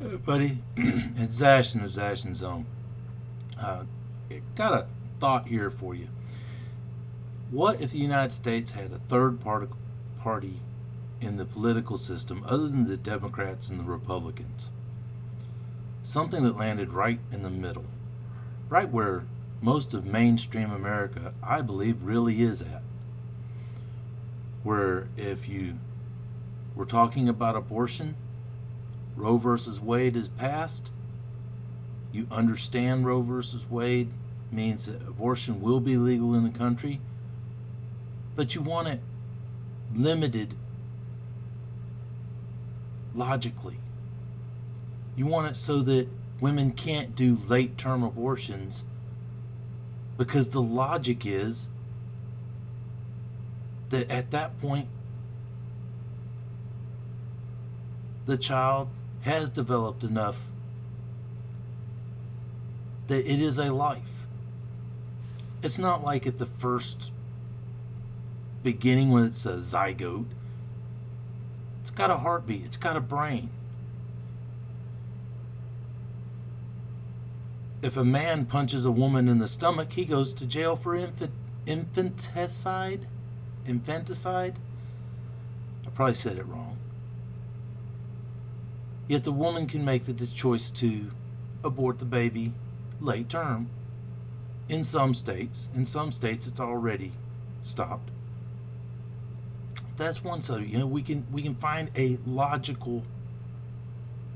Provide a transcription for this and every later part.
Buddy, it's Zash in the Zash and Zone. Uh, got a thought here for you. What if the United States had a party in the political system other than the Democrats and the Republicans? Something that landed right in the middle, right where most of mainstream America, I believe, really is at. Where if you were talking about abortion, Roe versus Wade is passed. You understand Roe versus Wade means that abortion will be legal in the country, but you want it limited logically. You want it so that women can't do late term abortions because the logic is that at that point the child has developed enough that it is a life. It's not like at the first beginning when it's a zygote. It's got a heartbeat, it's got a brain. If a man punches a woman in the stomach, he goes to jail for infanticide. Infanticide? I probably said it wrong. Yet the woman can make the choice to abort the baby late term. In some states it's already stopped. That's one subject. We can find a logical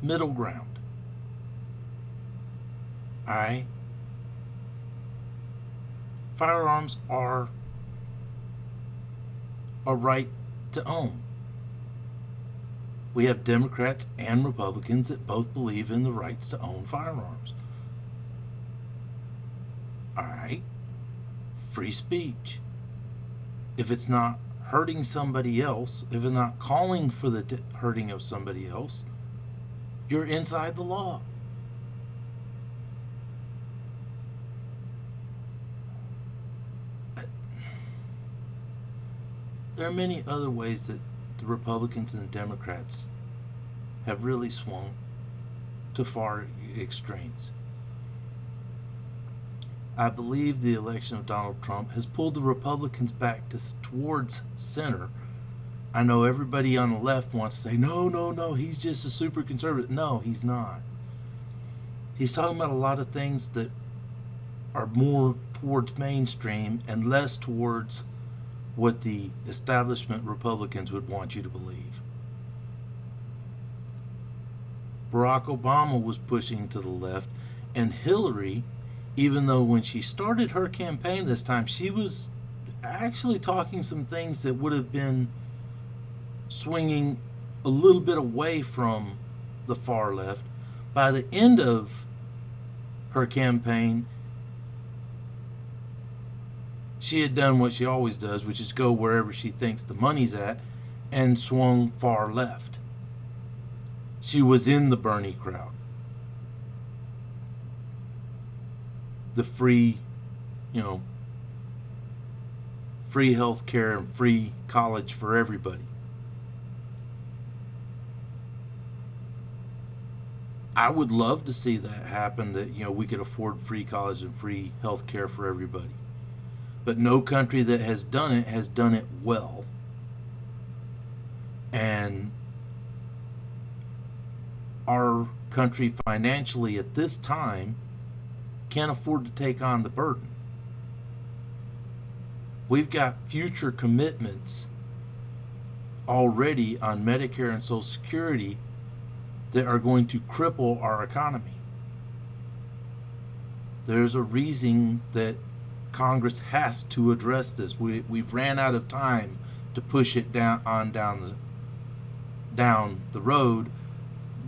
middle ground. All right. Firearms are a right to own. We have Democrats and Republicans that both believe in the rights to own firearms. All right. Free speech. If it's not hurting somebody else, if it's not calling for the hurting of somebody else, you're inside the law. There are many other ways that the Republicans and the Democrats have really swung to far extremes. I believe the election of Donald Trump has pulled the Republicans back towards center. I know everybody on the left wants to say, no, he's just a super conservative. No, he's not. He's talking about a lot of things that are more towards mainstream and less towards what the establishment Republicans would want you to believe. Barack Obama was pushing to the left, and Hillary, even though when she started her campaign this time, she was actually talking some things that would have been swinging a little bit away from the far left. By the end of her campaign, she had done what she always does, which is go wherever she thinks the money's at, and swung far left. She was in the Bernie crowd. The free health care and free college for everybody. I would love to see that happen, that we could afford free college and free health care for everybody. But no country that has done it well. And our country financially at this time can't afford to take on the burden. We've got future commitments already on Medicare and Social Security that are going to cripple our economy. There's a reason that Congress has to address this. We've ran out of time to push it down the road,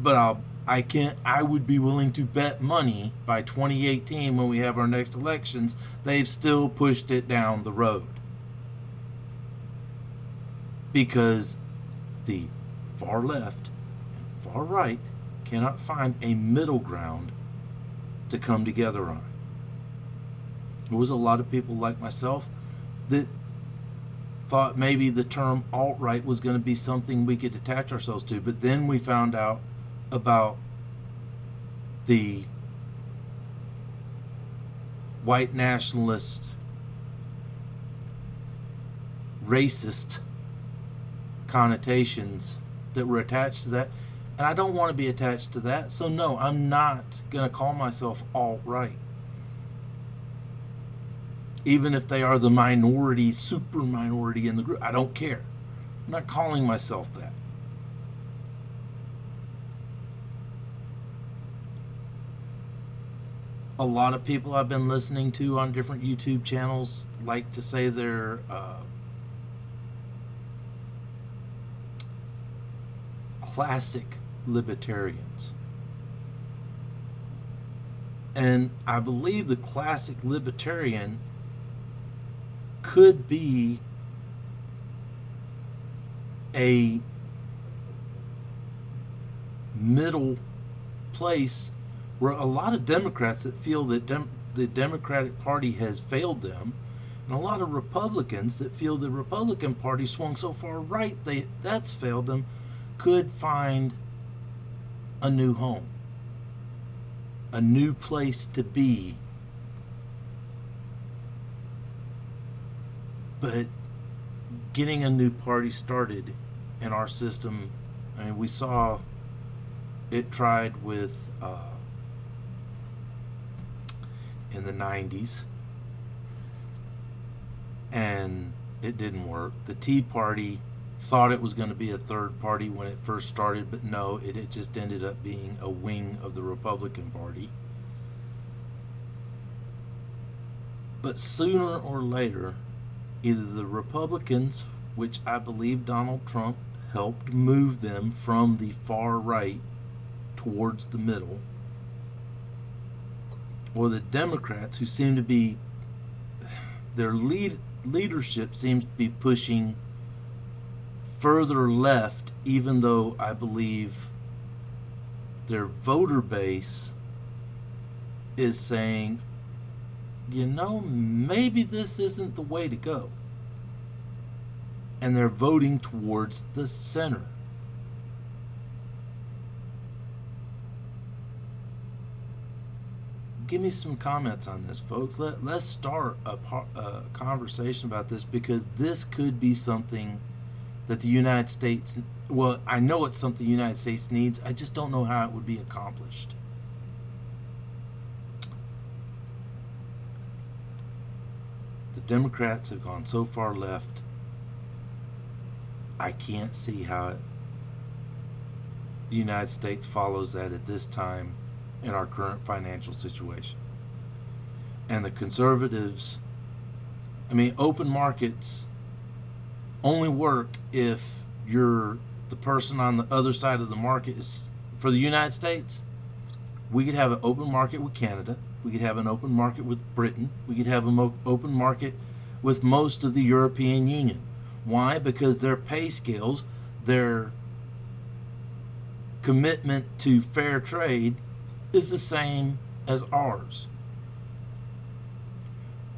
but I would be willing to bet money by 2018, when we have our next elections, they've still pushed it down the road. Because the far left and far right cannot find a middle ground to come together on. There was a lot of people like myself that thought maybe the term alt-right was going to be something we could attach ourselves to, but then we found out about the white nationalist, racist connotations that were attached to that. And I don't want to be attached to that. So no, I'm not going to call myself alt-right. Even if they are the minority, super minority in the group, I don't care. I'm not calling myself that. A lot of people I've been listening to on different YouTube channels like to say they're classic libertarians. And I believe the classic libertarian could be a middle place where a lot of Democrats that feel that the Democratic Party has failed them, and a lot of Republicans that feel the Republican Party swung so far right that's failed them, could find a new home, a new place to be. But getting a new party started in our system, I mean, we saw it tried with in the 90s, and it didn't work. The Tea Party thought it was going to be a third party when it first started, but no, it just ended up being a wing of the Republican Party. But sooner or later, either the Republicans, which I believe Donald Trump helped move them from the far right towards the middle, or the Democrats, who seem to be, their leadership seems to be pushing further left, even though I believe their voter base is saying, you know, maybe this isn't the way to go. And they're voting towards the center. Give me some comments on this, folks. Let's start a conversation about this, because this could be something that the United States, well, I know it's something the United States needs. I just don't know how it would be accomplished. The Democrats have gone so far left, I can't see how the United States follows that at this time in our current financial situation. And the conservatives, I mean, open markets only work if you're the person on the other side of the market. Is for the United States, we could have an open market with Canada, we could have an open market with Britain, we could have an open market with most of the European Union. Why? Because their pay scales, their commitment to fair trade is the same as ours.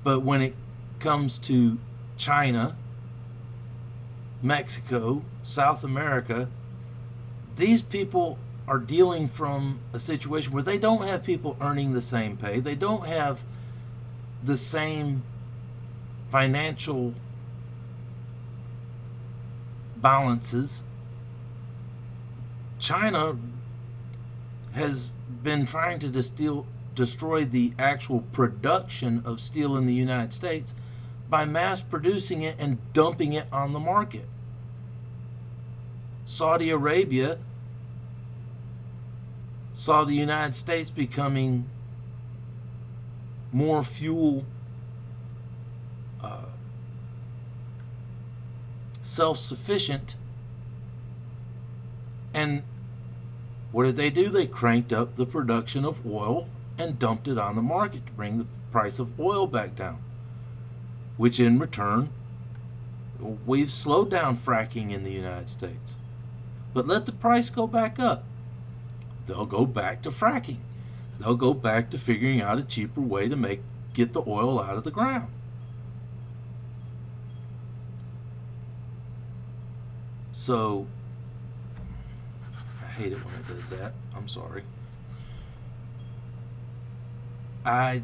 But when it comes to China, Mexico, South America, these people are dealing from a situation where they don't have people earning the same pay. They don't have the same financial balances. China has been trying to destroy the actual production of steel in the United States by mass producing it and dumping it on the market. Saudi Arabia saw the United States becoming more fuel self-sufficient, and what did they do? They cranked up the production of oil and dumped it on the market to bring the price of oil back down, which in return, we've slowed down fracking in the United States. But let the price go back up, they'll go back to fracking. They'll go back to figuring out a cheaper way to get the oil out of the ground. So, I hate it when it does that. I'm sorry. I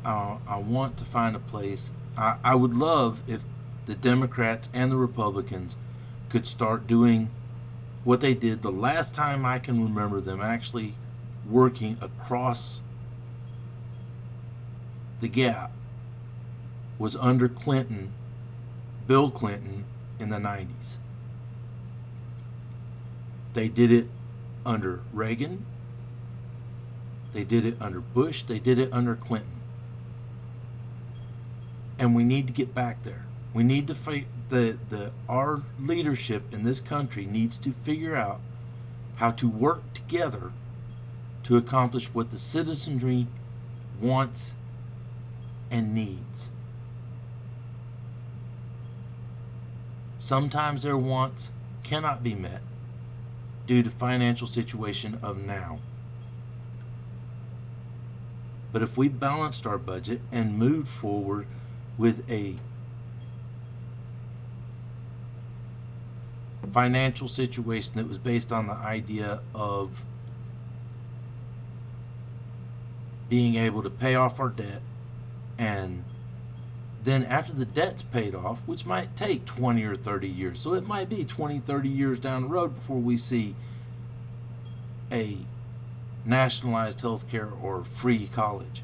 I want to find a place. I would love if the Democrats and the Republicans could start doing what they did the last time I can remember them actually working across the gap was under Clinton, Bill Clinton, in the 90s. They did it under Reagan. They did it under Bush. They did it under Clinton. And we need to get back there. We need to fight. Our leadership in this country needs to figure out how to work together to accomplish what the citizenry wants and needs. Sometimes their wants cannot be met due to financial situation of now. But if we balanced our budget and moved forward with a financial situation that was based on the idea of being able to pay off our debt, and then after the debt's paid off, which might take 20 or 30 years, so it might be 20, 30 years down the road before we see a nationalized health care or free college.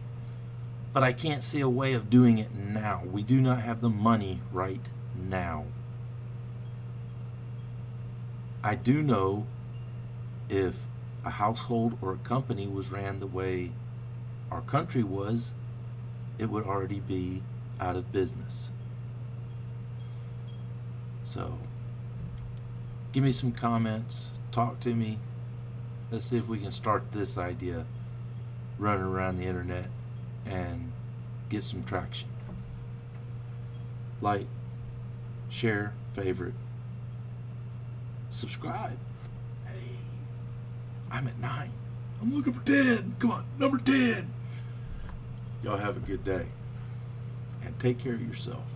But I can't see a way of doing it now. We do not have the money right now. I do know if a household or a company was ran the way our country was, it would already be out of business. So, give me some comments, talk to me. Let's see if we can start this idea running around the internet and get some traction. Like, share, favorite, subscribe. Hey, I'm at 9. I'm looking for 10. Come on, number 10. Y'all have a good day. And take care of yourself.